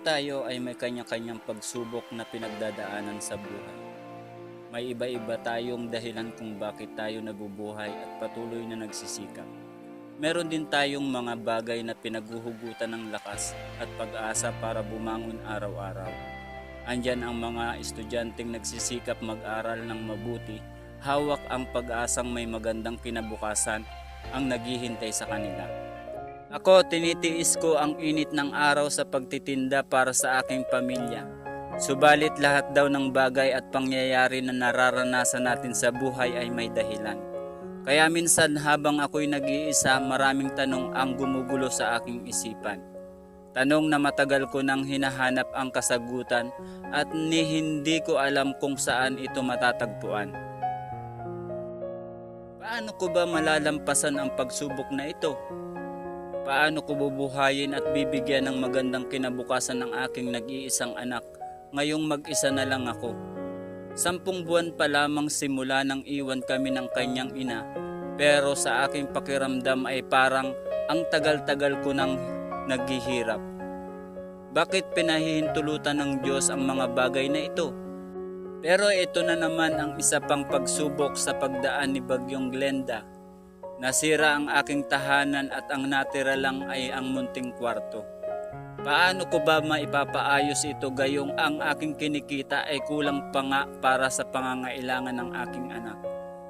Bawat tayo ay may kanya-kanyang pagsubok na pinagdadaanan sa buhay. May iba-iba tayong dahilan kung bakit tayo nabubuhay at patuloy na nagsisikap. Meron din tayong mga bagay na pinaguhugutan ng lakas at pag-asa para bumangon araw-araw. Andyan ang mga estudyanteng nagsisikap mag-aral ng mabuti, hawak ang pag-asang may magandang kinabukasan ang naghihintay sa kanila. Ako, tinitiis ko ang init ng araw sa pagtitinda para sa aking pamilya. Subalit lahat daw ng bagay at pangyayari na nararanasan natin sa buhay ay may dahilan. Kaya minsan habang ako'y nag-iisa, maraming tanong ang gumugulo sa aking isipan. Tanong na matagal ko nang hinahanap ang kasagutan at hindi ko alam kung saan ito matatagpuan. Paano ko ba malalampasan ang pagsubok na ito? Paano ko bubuhayin at bibigyan ng magandang kinabukasan ng aking nag-iisang anak ngayong mag-isa na lang ako? 10 buwan pa lamang simula nang iwan kami ng kanyang ina, pero sa aking pakiramdam ay parang ang tagal-tagal ko nang naghihirap. Bakit pinahihintulutan ng Diyos ang mga bagay na ito? Pero ito na naman ang isa pang pagsubok sa pagdaan ni Bagyong Glenda. Nasira ang aking tahanan at ang natira lang ay ang munting kwarto. Paano ko ba maipapaayos ito gayong ang aking kinikita ay kulang pa nga para sa pangangailangan ng aking anak?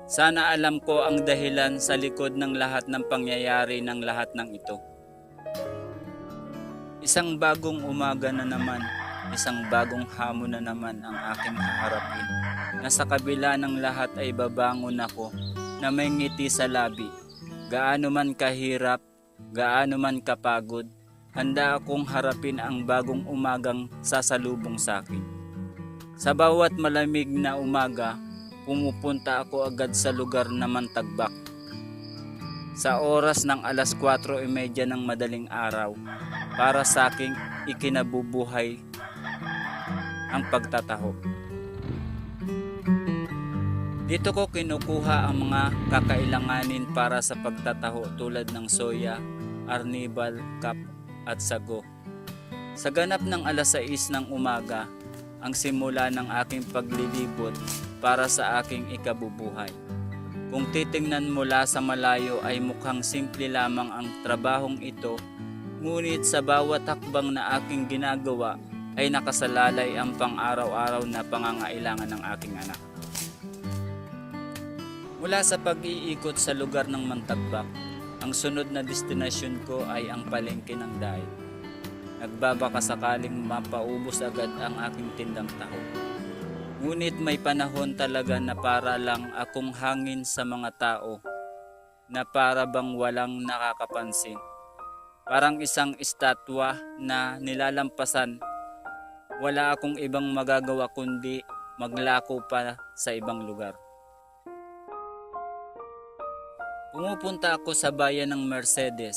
Sana alam ko ang dahilan sa likod ng lahat ng pangyayari ng lahat ng ito. Isang bagong umaga na naman, isang bagong hamon na naman ang aking haharapin. Na sa kabila ng lahat ay babangon ako na may ngiti sa labi. Gaano man kahirap, gaano man kapagod, handa akong harapin ang bagong umagang sasalubong sa akin. Sa bawat malamig na umaga, pumupunta ako agad sa lugar na mantagbak. Sa oras ng 4:30 ng madaling araw, para sa aking ikinabubuhay ang pagtataho. Dito ko kinukuha ang mga kakailanganin para sa pagtataho tulad ng soya, arnibal, kap at sago. Sa ganap ng 6:00 ng umaga, ang simula ng aking paglilibot para sa aking ikabubuhay. Kung titingnan mula sa malayo ay mukhang simple lamang ang trabahong ito, ngunit sa bawat hakbang na aking ginagawa ay nakasalalay ang pang-araw-araw na pangangailangan ng aking anak. Mula sa pag-iikot sa lugar ng mantagbak, ang sunod na destinasyon ko ay ang palengke ng daig. Nagbabaka sakaling mapaubos agad ang aking tindang taho. Ngunit may panahon talaga na para lang akong hangin sa mga tao, na para bang walang nakakapansin. Parang isang estatwa na nilalampasan, wala akong ibang magagawa kundi maglako pa sa ibang lugar. Pumupunta ako sa bayan ng Mercedes,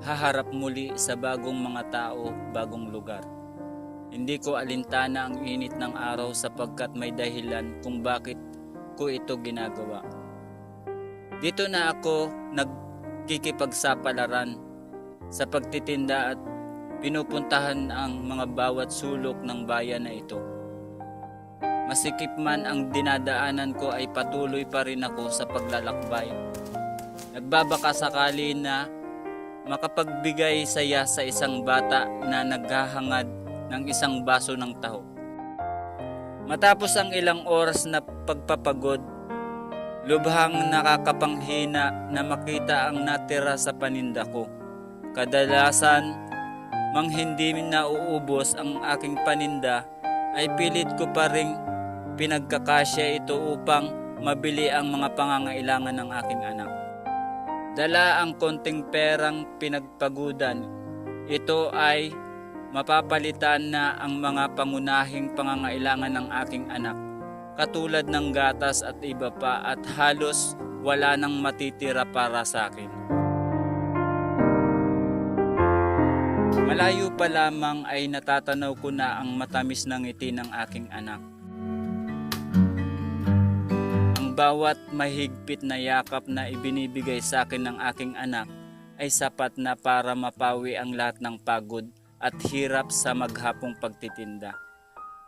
haharap muli sa bagong mga tao, bagong lugar. Hindi ko alintana ang init ng araw sapagkat may dahilan kung bakit ko ito ginagawa. Dito na ako nagkikipagsapalaran sa pagtitinda at pinupuntahan ang mga bawat sulok ng bayan na ito. Masikip man ang dinadaanan ko ay patuloy pa rin ako sa paglalakbay. Nagbabaka sakali na makapagbigay saya sa isang bata na naghahangad ng isang baso ng taho. Matapos ang ilang oras na pagpapagod, lubhang nakakapanghina na makita ang natira sa paninda ko. Kadalasan, mang hindi nauubos ang aking paninda, ay pilit ko pa ring pinagkakasya ito upang mabili ang mga pangangailangan ng aking anak. Dala ang konting perang pinagpagudan, ito ay mapapalitan na ang mga pangunahing pangangailangan ng aking anak, katulad ng gatas at iba pa, at halos wala nang matitira para sa akin. Malayo pa lamang ay natatanaw ko na ang matamis na ngiti ng aking anak. Bawat mahigpit na yakap na ibinibigay sa akin ng aking anak ay sapat na para mapawi ang lahat ng pagod at hirap sa maghapong pagtitinda.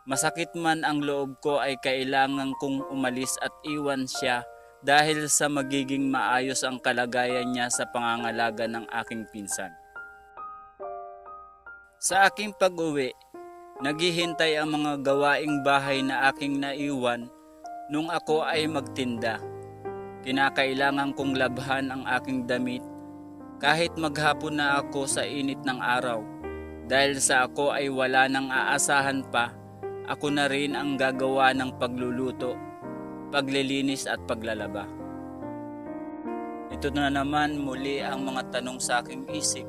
Masakit man ang loob ko ay kailangan kong umalis at iwan siya dahil sa magiging maayos ang kalagayan niya sa pangangalaga ng aking pinsan. Sa aking pag-uwi, naghihintay ang mga gawaing bahay na aking naiwan nung ako ay magtinda. Kinakailangan kong labhan ang aking damit kahit maghapon na ako sa init ng araw. Dahil sa ako ay wala nang aasahan pa, ako na rin ang gagawa ng pagluluto, paglilinis at paglalaba. Ito na naman muli ang mga tanong sa aking isip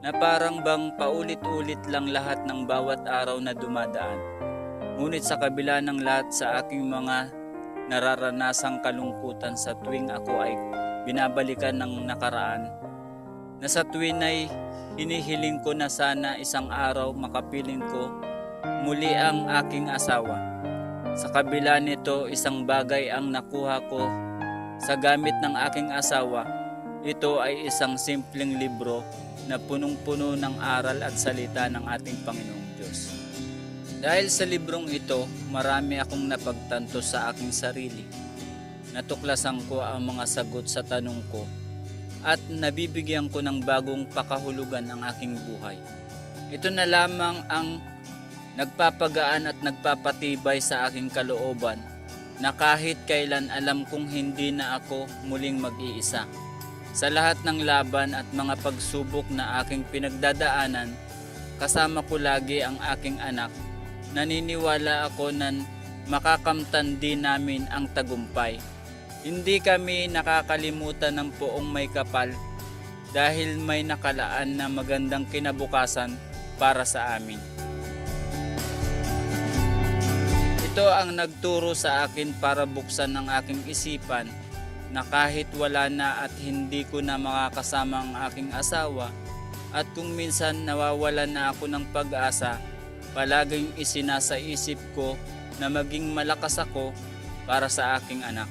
na parang bang paulit-ulit lang lahat ng bawat araw na dumadaan. Ngunit sa kabila ng lahat sa aking mga nararanasang kalungkutan sa tuwing ako ay binabalikan ng nakaraan, na sa tuwing ay hinihiling ko na sana isang araw makapiling ko muli ang aking asawa. Sa kabila nito, isang bagay ang nakuha ko sa gamit ng aking asawa. Ito ay isang simpleng libro na punong-puno ng aral at salita ng ating Panginoong Diyos. Dahil sa librong ito, marami akong napagtanto sa aking sarili. Natuklasan ko ang mga sagot sa tanong ko at nabibigyan ko ng bagong pakahulugan ang aking buhay. Ito na lamang ang nagpapagaan at nagpapatibay sa aking kalooban na kahit kailan alam kong hindi na ako muling mag-iisa. Sa lahat ng laban at mga pagsubok na aking pinagdadaanan, kasama ko lagi ang aking anak. Naniniwala ako na makakamtan din namin ang tagumpay. Hindi kami nakakalimutan ng poong may kapal dahil may nakalaan na magandang kinabukasan para sa amin. Ito ang nagturo sa akin para buksan ang aking isipan na kahit wala na at hindi ko na makakasama ang aking asawa at kung minsan nawawalan na ako ng pag-asa, palaging isinasa isip ko na maging malakas ako para sa aking anak.